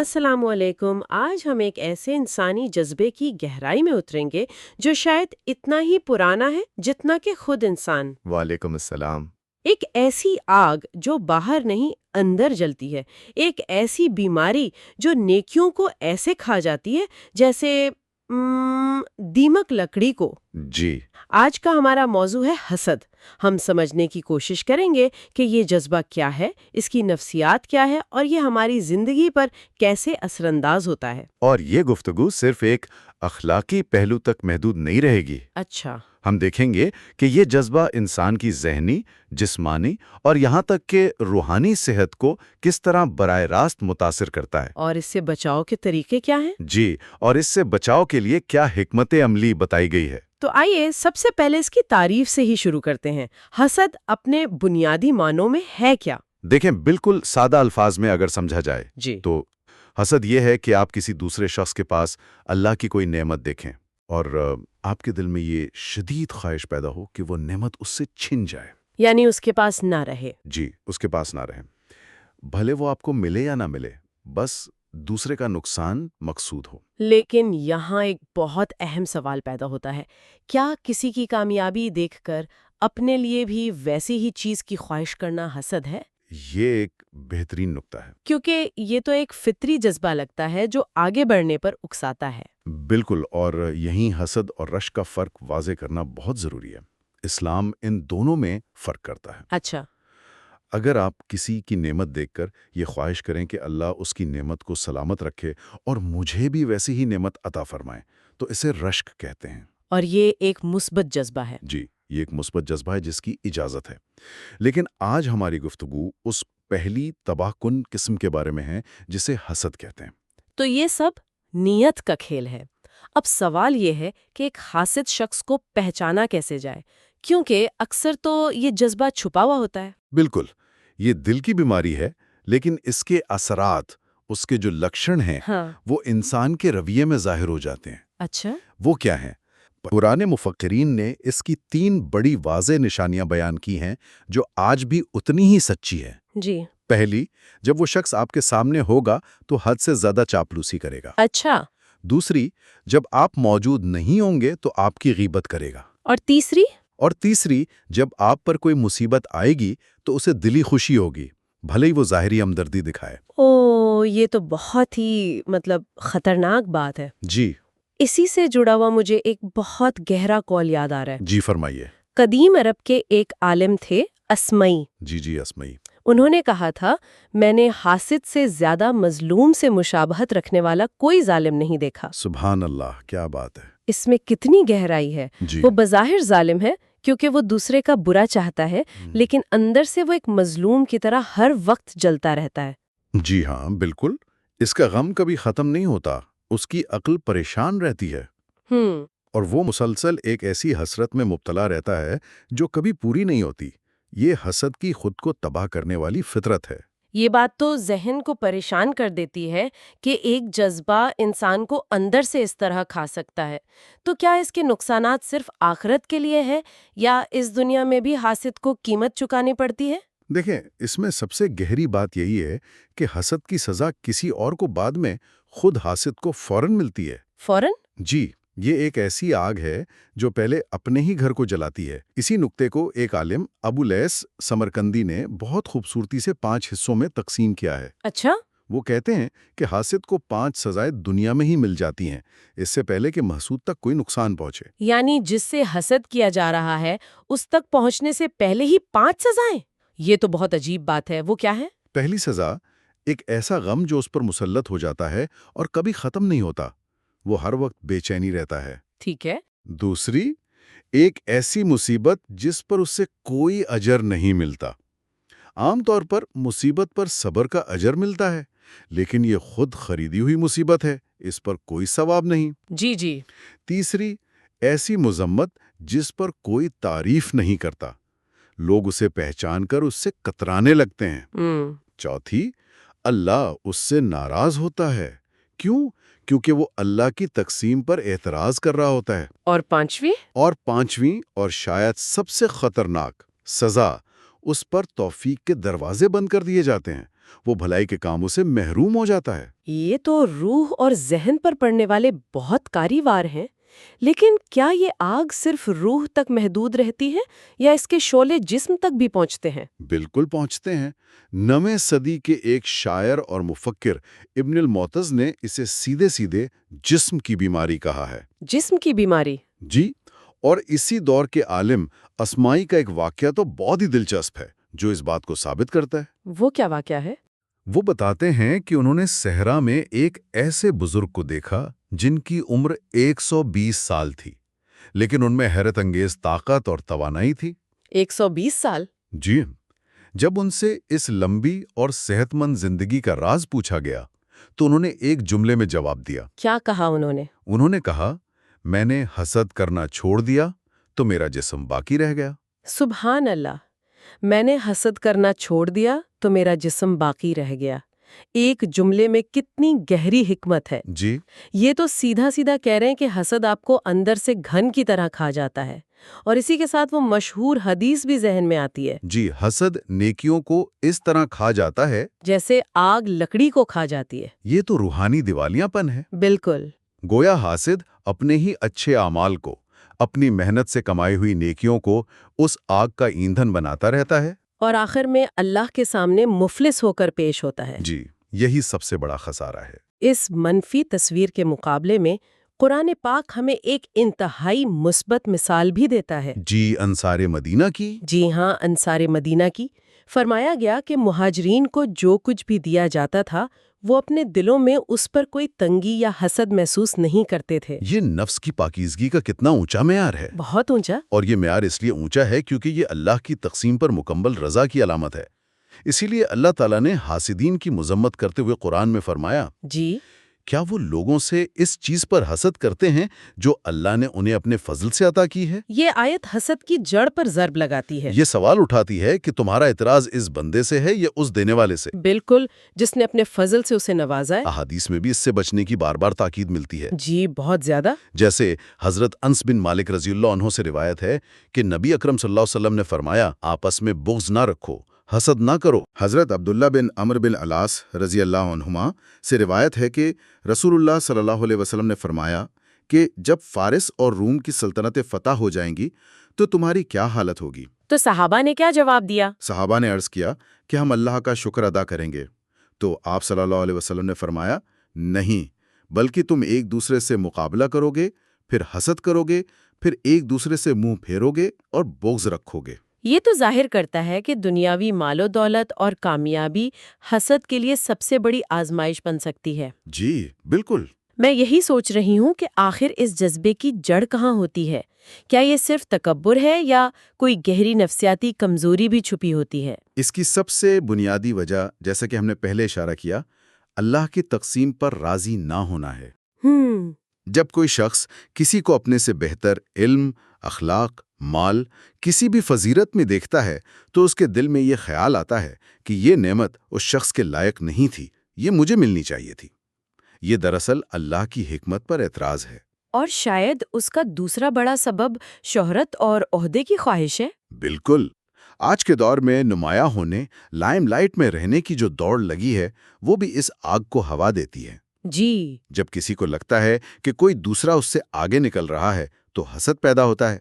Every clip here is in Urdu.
السلام علیکم۔ آج ہم ایک ایسے انسانی جذبے کی گہرائی میں اتریں گے جو شاید اتنا ہی پرانا ہے جتنا کہ خود انسان۔ وعلیکم السلام۔ ایک ایسی آگ جو باہر نہیں اندر جلتی ہے، ایک ایسی بیماری جو نیکیوں کو ایسے کھا جاتی ہے جیسے دیمک لکڑی کو۔ جی آج کا ہمارا موضوع ہے حسد۔ ہم سمجھنے کی کوشش کریں گے کہ یہ جذبہ کیا ہے، اس کی نفسیات کیا ہے اور یہ ہماری زندگی پر کیسے اثر انداز ہوتا ہے۔ اور یہ گفتگو صرف ایک اخلاقی پہلو تک محدود نہیں رہے گی۔ اچھا، ہم دیکھیں گے کہ یہ جذبہ انسان کی ذہنی، جسمانی اور یہاں تک کہ روحانی صحت کو کس طرح براہ راست متاثر کرتا ہے۔ اور اس سے بچاؤ کے طریقے کیا ہیں؟ جی، اور اس سے بچاؤ کے لیے کیا حکمت عملی بتائی گئی ہے۔ تو آئیے سب سے پہلے اس کی تعریف سے ہی شروع کرتے ہیں۔ حسد اپنے بنیادی معنوں میں ہے کیا؟ دیکھیں، بالکل سادہ الفاظ میں اگر سمجھا جائے جی، تو حسد یہ ہے کہ آپ کسی دوسرے شخص کے پاس اللہ کی کوئی نعمت دیکھیں اور آپ کے دل میں یہ شدید خواہش پیدا ہو کہ وہ نعمت اس سے چھن جائے۔ یعنی اس کے پاس نہ رہے۔ جی، اس کے پاس نہ رہیں، بھلے وہ آپ کو ملے یا نہ ملے، بس دوسرے کا نقصان مقصود ہو۔ لیکن یہاں ایک بہت اہم سوال پیدا ہوتا ہے، کیا کسی کی کامیابی دیکھ کر اپنے لیے بھی ویسی ہی چیز کی خواہش کرنا حسد ہے؟ یہ ایک بہترین نکتہ ہے۔ کیونکہ یہ تو ایک فطری جذبہ لگتا ہے جو آگے بڑھنے پر اکساتا ہے۔ بالکل، اور یہیں حسد اور رشک کا فرق واضح کرنا بہت ضروری ہے۔ اسلام ان دونوں میں فرق کرتا ہے۔ اچھا، اگر آپ کسی کی نعمت دیکھ کر یہ خواہش کریں کہ اللہ اس کی نعمت کو سلامت رکھے اور مجھے بھی ویسی ہی نعمت عطا فرمائے، تو اسے رشک کہتے ہیں۔ اور یہ ایک مثبت جذبہ ہے۔ جی، یہ ایک مثبت جذبہ ہے جس کی اجازت ہے۔ لیکن آج ہماری گفتگو اس پہلی تباہ کن قسم کے بارے میں ہے جسے حسد کہتے ہیں۔ تو یہ سب نیت کا کھیل ہے۔ اب سوال یہ ہے کہ ایک حاسد شخص کو پہچانا کیسے جائے، کیونکہ اکثر تو یہ جذبہ چھپا ہوا ہوتا ہے۔ بالکل، یہ دل کی بیماری ہے، لیکن اس کے اثرات، اس کے جو لکشن ہیں، ہاں، وہ انسان کے رویے میں ظاہر ہو جاتے ہیں۔ اچھا، وہ کیا ہیں؟ پرانے مفکرین نے اس کی 3 بڑی واضح نشانیاں بیان کی ہیں جو آج بھی اتنی ہی سچی ہیں۔ جی، پہلی، جب وہ شخص آپ کے سامنے ہوگا تو حد سے زیادہ چاپلوسی کرے گا۔ اچھا، دوسری، جب آپ موجود نہیں ہوں گے تو آپ کی غیبت کرے گا۔ اور تیسری؟ اور تیسری، جب آپ پر کوئی مصیبت آئے گی تو اسے دلی خوشی ہوگی، بھلے ہی وہ ظاہری ہمدردی دکھائے۔ یہ تو بہت ہی خطرناک بات ہے۔ جی اسی سے جڑا ہوا مجھے ایک بہت گہرا قول یاد آ رہا ہے۔ جی، فرمائیے۔ قدیم عرب کے ایک عالم تھے اسمعی۔ جی اسمعی۔ انہوں نے کہا تھا، میں نے حاسد سے زیادہ مظلوم سے مشابہت رکھنے والا کوئی ظالم نہیں دیکھا۔ سبحان اللہ، کیا بات ہے۔ اس میں کتنی گہرائی ہے۔ جی وہ بظاہر ظالم ہے کیونکہ وہ دوسرے کا برا چاہتا ہے، لیکن اندر سے وہ ایک مظلوم کی طرح ہر وقت جلتا رہتا ہے۔ جی ہاں، بالکل، اس کا غم کبھی ختم نہیں ہوتا، اس کی عقل پریشان رہتی ہے، اور وہ مسلسل ایک ایسی حسرت میں مبتلا رہتا ہے جو کبھی پوری نہیں ہوتی۔ یہ حسد کی خود کو تباہ کرنے والی فطرت ہے۔ یہ بات تو ذہن کو پریشان کر دیتی ہے کہ ایک جذبہ انسان کو اندر سے اس طرح کھا سکتا ہے۔ تو کیا اس کے نقصانات صرف آخرت کے لیے ہے یا اس دنیا میں بھی حاسد کو قیمت چکانی پڑتی ہے؟ دیکھیں، اس میں سب سے گہری بات یہی ہے کہ حسد کی سزا کسی اور کو بعد میں خود حاسد کو فوراً ملتی ہے۔ فوراً؟ جی، یہ ایک ایسی آگ ہے جو پہلے اپنے ہی گھر کو جلاتی ہے۔ اسی نکتے کو ایک عالم ابو لیث سمرقندی نے بہت خوبصورتی سے 5 حصوں میں تقسیم کیا ہے۔ اچھا، وہ کہتے ہیں کہ حاسد کو 5 سزائیں دنیا میں ہی مل جاتی ہیں، اس سے پہلے کہ محسود تک کوئی نقصان پہنچے۔ یعنی جس سے حسد کیا جا رہا ہے اس تک پہنچنے سے پہلے ہی 5 سزائیں؟ یہ تو بہت عجیب بات ہے۔ وہ کیا ہے؟ پہلی سزا، ایک ایسا غم جو اس پر مسلط ہو جاتا ہے اور کبھی ختم نہیں ہوتا، وہ ہر وقت بے چینی رہتا ہے۔ ٹھیک ہے۔ دوسری، ایک ایسی مصیبت جس پر اس سے کوئی اجر نہیں ملتا۔ عام طور پر مصیبت پر صبر کا اجر ملتا ہے، لیکن یہ خود خریدی ہوئی مصیبت ہے، اس پر کوئی ثواب نہیں۔ جی۔ تیسری، ایسی مذمت جس پر کوئی تعریف نہیں کرتا، لوگ اسے پہچان کر اس سے کترانے لگتے ہیں۔ چوتھی، اللہ اس سے ناراض ہوتا ہے۔ کیوں؟ کیونکہ وہ اللہ کی تقسیم پر اعتراض کر رہا ہوتا ہے۔ اور پانچویں؟ اور پانچویں اور شاید سب سے خطرناک سزا، اس پر توفیق کے دروازے بند کر دیے جاتے ہیں۔ وہ بھلائی کے کاموں سے محروم ہو جاتا ہے۔ یہ تو روح اور ذہن پر پڑنے والے بہت کاری وار ہیں، لیکن کیا یہ آگ صرف روح تک محدود رہتی ہے یا اس کے شعلے جسم تک بھی پہنچتے ہیں؟ بالکل پہنچتے ہیں۔ 9ویں صدی کے ایک شاعر اور مفکر ابن المعتز نے اسے سیدھے سیدھے جسم کی بیماری کہا ہے۔ جسم کی بیماری؟ جی، اور اسی دور کے عالم اسماعی کا ایک واقعہ تو بہت ہی دلچسپ ہے جو اس بات کو ثابت کرتا ہے۔ وہ کیا واقعہ ہے؟ وہ بتاتے ہیں کہ انہوں نے صحرا میں ایک ایسے بزرگ کو دیکھا جن کی عمر 120 سال تھی، لیکن ان میں حیرت انگیز طاقت اور توانائی تھی۔ 120 سال؟ جی، جب ان سے اس لمبی اور صحت مند زندگی کا راز پوچھا گیا تو انہوں نے ایک جملے میں جواب دیا۔ کیا کہا انہوں نے؟ انہوں نے کہا، میں نے حسد کرنا چھوڑ دیا تو میرا جسم باقی رہ گیا۔ سبحان اللہ! میں نے حسد کرنا چھوڑ دیا تو میرا جسم باقی رہ گیا۔ ایک جملے میں کتنی گہری حکمت ہے۔ جی، یہ تو سیدھا سیدھا کہہ رہے ہیں کہ حسد آپ کو اندر سے گھن کی طرح کھا جاتا ہے، اور اسی کے ساتھ وہ مشہور حدیث بھی ذہن میں آتی ہے، جی، حسد نیکیوں کو اس طرح کھا جاتا ہے جیسے آگ لکڑی کو کھا جاتی ہے۔ یہ تو روحانی دیوالیاں پن ہے۔ بالکل۔ گویا حاسد اپنے ہی اچھے اعمال کو، اپنی محنت سے کمائی ہوئی نیکیوں کو اس آگ کا ایندھن بناتا رہتا ہے۔ اور آخر میں اللہ کے سامنے مفلس ہو کر پیش ہوتا ہے۔ جی، یہی سب سے بڑا خسارہ ہے۔ اس منفی تصویر کے مقابلے میں قرآن پاک ہمیں ایک انتہائی مثبت مثال بھی دیتا ہے۔ جی، انصار مدینہ کی۔ جی ہاں، انصار مدینہ کی۔ فرمایا گیا کہ مہاجرین کو جو کچھ بھی دیا جاتا تھا وہ اپنے دلوں میں اس پر کوئی تنگی یا حسد محسوس نہیں کرتے تھے۔ یہ نفس کی پاکیزگی کا کتنا اونچا معیار ہے۔ بہت اونچا۔ اور یہ معیار اس لیے اونچا ہے کیونکہ یہ اللہ کی تقسیم پر مکمل رضا کی علامت ہے۔ اسی لیے اللہ تعالیٰ نے حاسدین کی مذمت کرتے ہوئے قرآن میں فرمایا، جی، کیا وہ لوگوں سے اس چیز پر حسد کرتے ہیں جو اللہ نے انہیں اپنے فضل سے عطا کی ہے؟ یہ آیت حسد کی جڑ پر ضرب لگاتی ہے۔ یہ سوال اٹھاتی ہے کہ تمہارا اعتراض اس بندے سے ہے یا اس دینے والے سے؟ بالکل، جس نے اپنے فضل سے اسے نوازا ہے۔ احادیث میں بھی اس سے بچنے کی بار بار تاکید ملتی ہے۔ جی، بہت زیادہ۔ جیسے حضرت انس بن مالک رضی اللہ عنہ سے روایت ہے کہ نبی اکرم صلی اللہ علیہ وسلم نے فرمایا، آپس میں بغض نہ رکھو، حسد نہ کرو۔ حضرت عبداللہ بن عمرو بن العاص رضی اللہ عنہما سے روایت ہے کہ رسول اللہ صلی اللہ علیہ وسلم نے فرمایا کہ جب فارس اور روم کی سلطنتیں فتح ہو جائیں گی تو تمہاری کیا حالت ہوگی؟ تو صحابہ نے کیا جواب دیا؟ صحابہ نے عرض کیا کہ ہم اللہ کا شکر ادا کریں گے۔ تو آپ صلی اللہ علیہ وسلم نے فرمایا، نہیں، بلکہ تم ایک دوسرے سے مقابلہ کرو گے، پھر حسد کرو گے، پھر ایک دوسرے سے منہ پھیرو گے اور بغض رکھو گے۔ یہ تو ظاہر کرتا ہے کہ دنیاوی مال و دولت اور کامیابی حسد کے لیے سب سے بڑی آزمائش بن سکتی ہے۔ جی، بالکل۔ میں یہی سوچ رہی ہوں کہ آخر اس جذبے کی جڑ کہاں ہوتی ہے؟ کیا یہ صرف تکبر ہے یا کوئی گہری نفسیاتی کمزوری بھی چھپی ہوتی ہے؟ اس کی سب سے بنیادی وجہ، جیسا کہ ہم نے پہلے اشارہ کیا، اللہ کی تقسیم پر راضی نہ ہونا ہے۔ جب کوئی شخص کسی کو اپنے سے بہتر علم، اخلاق، مال، کسی بھی فضیلت میں دیکھتا ہے تو اس کے دل میں یہ خیال آتا ہے کہ یہ نعمت اس شخص کے لائق نہیں تھی، یہ مجھے ملنی چاہیے تھی۔ یہ دراصل اللہ کی حکمت پر اعتراض ہے۔ اور شاید اس کا دوسرا بڑا سبب شہرت اور عہدے کی خواہش ہے۔ بالکل۔ آج کے دور میں نمایاں ہونے، لائم لائٹ میں رہنے کی جو دوڑ لگی ہے وہ بھی اس آگ کو ہوا دیتی ہے۔ جی، جب کسی کو لگتا ہے کہ کوئی دوسرا اس سے آگے نکل رہا ہے تو حسد پیدا ہوتا ہے۔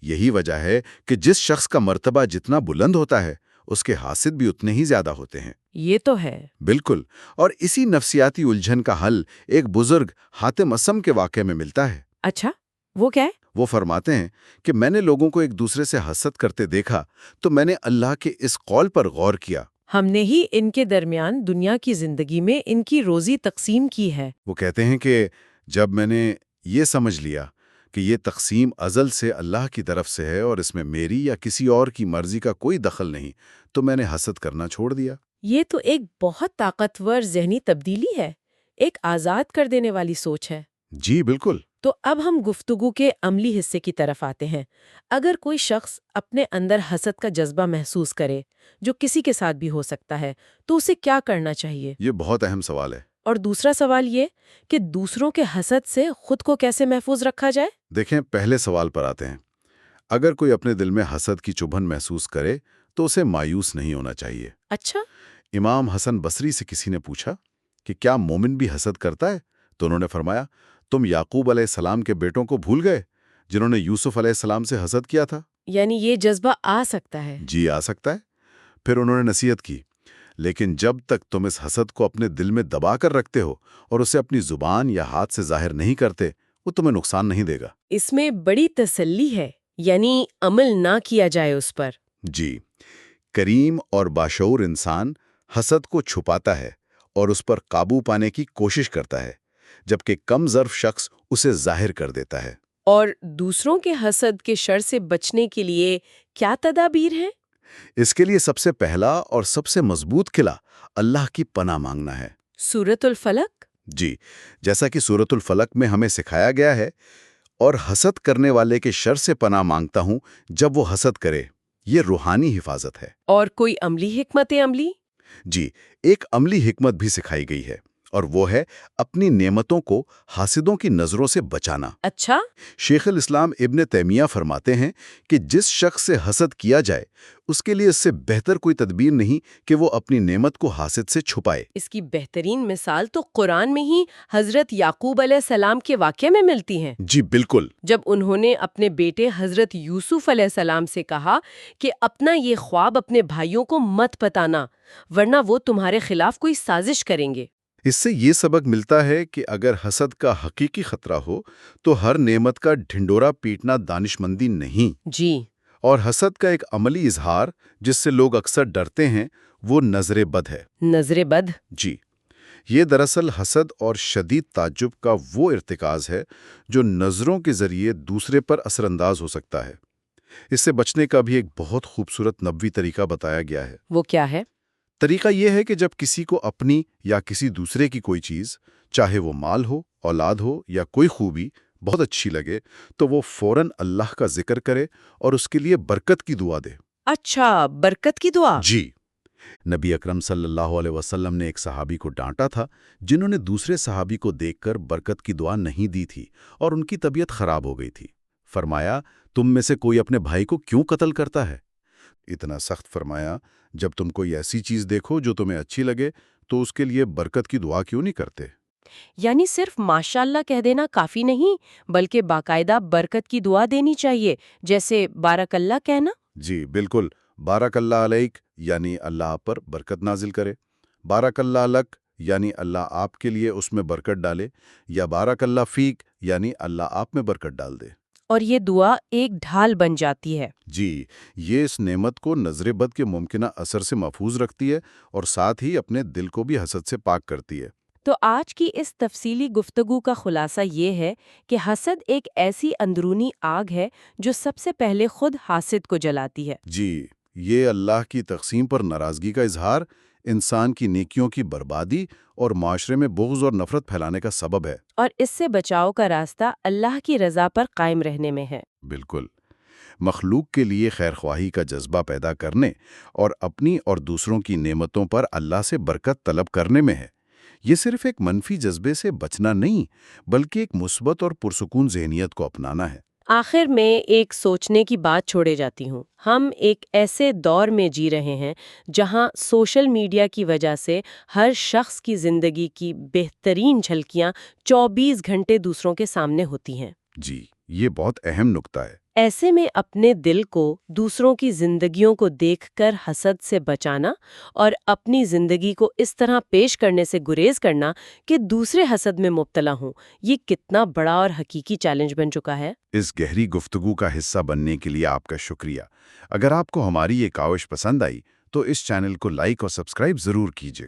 یہی وجہ ہے کہ جس شخص کا مرتبہ جتنا بلند ہوتا ہے اس کے حاسد بھی اتنے ہی زیادہ ہوتے ہیں۔ یہ تو ہے۔ بالکل۔ اور اسی نفسیاتی الجھن کا حل ایک بزرگ حاتم اسم کے واقعے میں ملتا ہے۔ اچھا، وہ کیا ہے؟ وہ فرماتے ہیں کہ میں نے لوگوں کو ایک دوسرے سے حسد کرتے دیکھا تو میں نے اللہ کے اس قول پر غور کیا۔ ہم نے ہی ان کے درمیان دنیا کی زندگی میں ان کی روزی تقسیم کی ہے۔ وہ کہتے ہیں کہ جب میں نے یہ سمجھ لیا کہ یہ تقسیم ازل سے اللہ کی طرف سے ہے اور اس میں میری یا کسی اور کی مرضی کا کوئی دخل نہیں، تو میں نے حسد کرنا چھوڑ دیا۔ یہ تو ایک بہت طاقتور ذہنی تبدیلی ہے، ایک آزاد کر دینے والی سوچ ہے۔ جی بالکل۔ تو اب ہم گفتگو کے عملی حصے کی طرف آتے ہیں۔ اگر کوئی شخص اپنے اندر حسد کا جذبہ محسوس کرے، جو کسی کے ساتھ بھی ہو سکتا ہے، تو اسے کیا کرنا چاہیے؟ یہ بہت اہم سوال ہے۔ اور دوسرا سوال یہ کہ دوسروں کے حسد سے خود کو کیسے محفوظ رکھا جائے؟ دیکھیں، پہلے سوال پر آتے ہیں۔ اگر کوئی اپنے دل میں حسد کی چبھن محسوس کرے تو اسے مایوس نہیں ہونا چاہیے۔ اچھا، امام حسن بصری سے کسی نے پوچھا کہ کیا مومن بھی حسد کرتا ہے؟ تو انہوں نے فرمایا، تم یعقوب علیہ السلام کے بیٹوں کو بھول گئے جنہوں نے یوسف علیہ السلام سے حسد کیا تھا؟ یعنی یہ جذبہ آ سکتا ہے؟ جی آ سکتا ہے۔ پھر انہوں نے نصیحت کی، لیکن جب تک تم اس حسد کو اپنے دل میں دبا کر رکھتے ہو اور اسے اپنی زبان یا ہاتھ سے ظاہر نہیں کرتے، وہ تمہیں نقصان نہیں دے گا۔ اس میں بڑی تسلی ہے، یعنی عمل نہ کیا جائے اس پر۔ جی، کریم اور باشعور انسان حسد کو چھپاتا ہے اور اس پر قابو پانے کی کوشش کرتا ہے، جبکہ کم ظرف شخص اسے ظاہر کر دیتا ہے۔ اور دوسروں کے حسد کے شر سے بچنے کے لیے کیا تدابیر ہیں؟ اس کے لیے سب سے پہلا اور سب سے مضبوط قلعہ اللہ کی پناہ مانگنا ہے۔ سورۃ الفلق؟ جی، جیسا کہ سورۃ الفلق میں ہمیں سکھایا گیا ہے، اور حسد کرنے والے کے شر سے پناہ مانگتا ہوں جب وہ حسد کرے۔ یہ روحانی حفاظت ہے۔ اور کوئی عملی حکمت عملی؟ جی، ایک عملی حکمت بھی سکھائی گئی ہے، اور وہ ہے اپنی نعمتوں کو حاسدوں کی نظروں سے بچانا۔ اچھا؟ شیخ الاسلام ابن تیمیہ فرماتے ہیں کہ جس شخص سے حسد کیا جائے اس کے لیے اس سے بہتر کوئی تدبیر نہیں کہ وہ اپنی نعمت کو حاسد سے چھپائے۔ اس کی بہترین مثال تو قرآن میں ہی حضرت یعقوب علیہ السلام کے واقعے میں ملتی ہے۔ جی بالکل۔ جب انہوں نے اپنے بیٹے حضرت یوسف علیہ السلام سے کہا کہ اپنا یہ خواب اپنے بھائیوں کو مت بتانا، ورنہ وہ تمہارے خلاف کوئی سازش کریں گے۔ اس سے یہ سبق ملتا ہے کہ اگر حسد کا حقیقی خطرہ ہو تو ہر نعمت کا ڈھنڈورا پیٹنا دانش مندی نہیں۔ جی۔ اور حسد کا ایک عملی اظہار جس سے لوگ اکثر ڈرتے ہیں وہ نظر بد ہے۔ نظر بد؟ جی، یہ دراصل حسد اور شدید تعجب کا وہ ارتکاز ہے جو نظروں کے ذریعے دوسرے پر اثر انداز ہو سکتا ہے۔ اس سے بچنے کا بھی ایک بہت خوبصورت نبوی طریقہ بتایا گیا ہے۔ وہ کیا ہے؟ طریقہ یہ ہے کہ جب کسی کو اپنی یا کسی دوسرے کی کوئی چیز، چاہے وہ مال ہو، اولاد ہو یا کوئی خوبی، بہت اچھی لگے تو وہ فوراً اللہ کا ذکر کرے اور اس کے لیے برکت کی دعا دے۔ اچھا، برکت کی دعا؟ جی، نبی اکرم صلی اللہ علیہ وسلم نے ایک صحابی کو ڈانٹا تھا جنہوں نے دوسرے صحابی کو دیکھ کر برکت کی دعا نہیں دی تھی اور ان کی طبیعت خراب ہو گئی تھی۔ فرمایا، تم میں سے کوئی اپنے بھائی کو کیوں قتل کرتا ہے؟ اتنا سخت فرمایا، جب تم کوئی ایسی چیز دیکھو جو تمہیں اچھی لگے تو اس کے لیے برکت کی دعا کیوں نہیں کرتے؟ یعنی صرف ماشاءاللہ کہہ دینا کافی نہیں، بلکہ باقاعدہ برکت کی دعا دینی چاہیے، جیسے بارک اللہ کہنا؟ جی بالکل، بارک اللہ علیک یعنی اللہ آپ پر برکت نازل کرے، بارک اللہ لک یعنی اللہ آپ کے لیے اس میں برکت ڈالے، یا بارک اللہ فیک یعنی اللہ آپ میں برکت ڈال دے۔ اور یہ دعا ایک ڈھال بن جاتی ہے۔ جی، یہ اس نعمت کو نظر بد کے ممکنہ اثر سے محفوظ رکھتی ہے اور ساتھ ہی اپنے دل کو بھی حسد سے پاک کرتی ہے۔ تو آج کی اس تفصیلی گفتگو کا خلاصہ یہ ہے کہ حسد ایک ایسی اندرونی آگ ہے جو سب سے پہلے خود حاسد کو جلاتی ہے۔ جی، یہ اللہ کی تقسیم پر ناراضگی کا اظہار، انسان کی نیکیوں کی بربادی اور معاشرے میں بغض اور نفرت پھیلانے کا سبب ہے۔ اور اس سے بچاؤ کا راستہ اللہ کی رضا پر قائم رہنے میں ہے۔ بالکل، مخلوق کے لیے خیرخواہی کا جذبہ پیدا کرنے اور اپنی اور دوسروں کی نعمتوں پر اللہ سے برکت طلب کرنے میں ہے۔ یہ صرف ایک منفی جذبے سے بچنا نہیں، بلکہ ایک مثبت اور پرسکون ذہنیت کو اپنانا ہے۔ آخر میں ایک سوچنے کی بات چھوڑے جاتی ہوں۔ ہم ایک ایسے دور میں جی رہے ہیں جہاں سوشل میڈیا کی وجہ سے ہر شخص کی زندگی کی بہترین جھلکیاں 24 گھنٹے دوسروں کے سامنے ہوتی ہیں۔ جی، یہ بہت اہم نکتہ ہے۔ ایسے میں اپنے دل کو دوسروں کی زندگیوں کو دیکھ کر حسد سے بچانا اور اپنی زندگی کو اس طرح پیش کرنے سے گریز کرنا کہ دوسرے حسد میں مبتلا ہوں، یہ کتنا بڑا اور حقیقی چیلنج بن چکا ہے۔ اس گہری گفتگو کا حصہ بننے کے لیے آپ کا شکریہ۔ اگر آپ کو ہماری یہ کاوش پسند آئی تو اس چینل کو لائک اور سبسکرائب ضرور کیجیے۔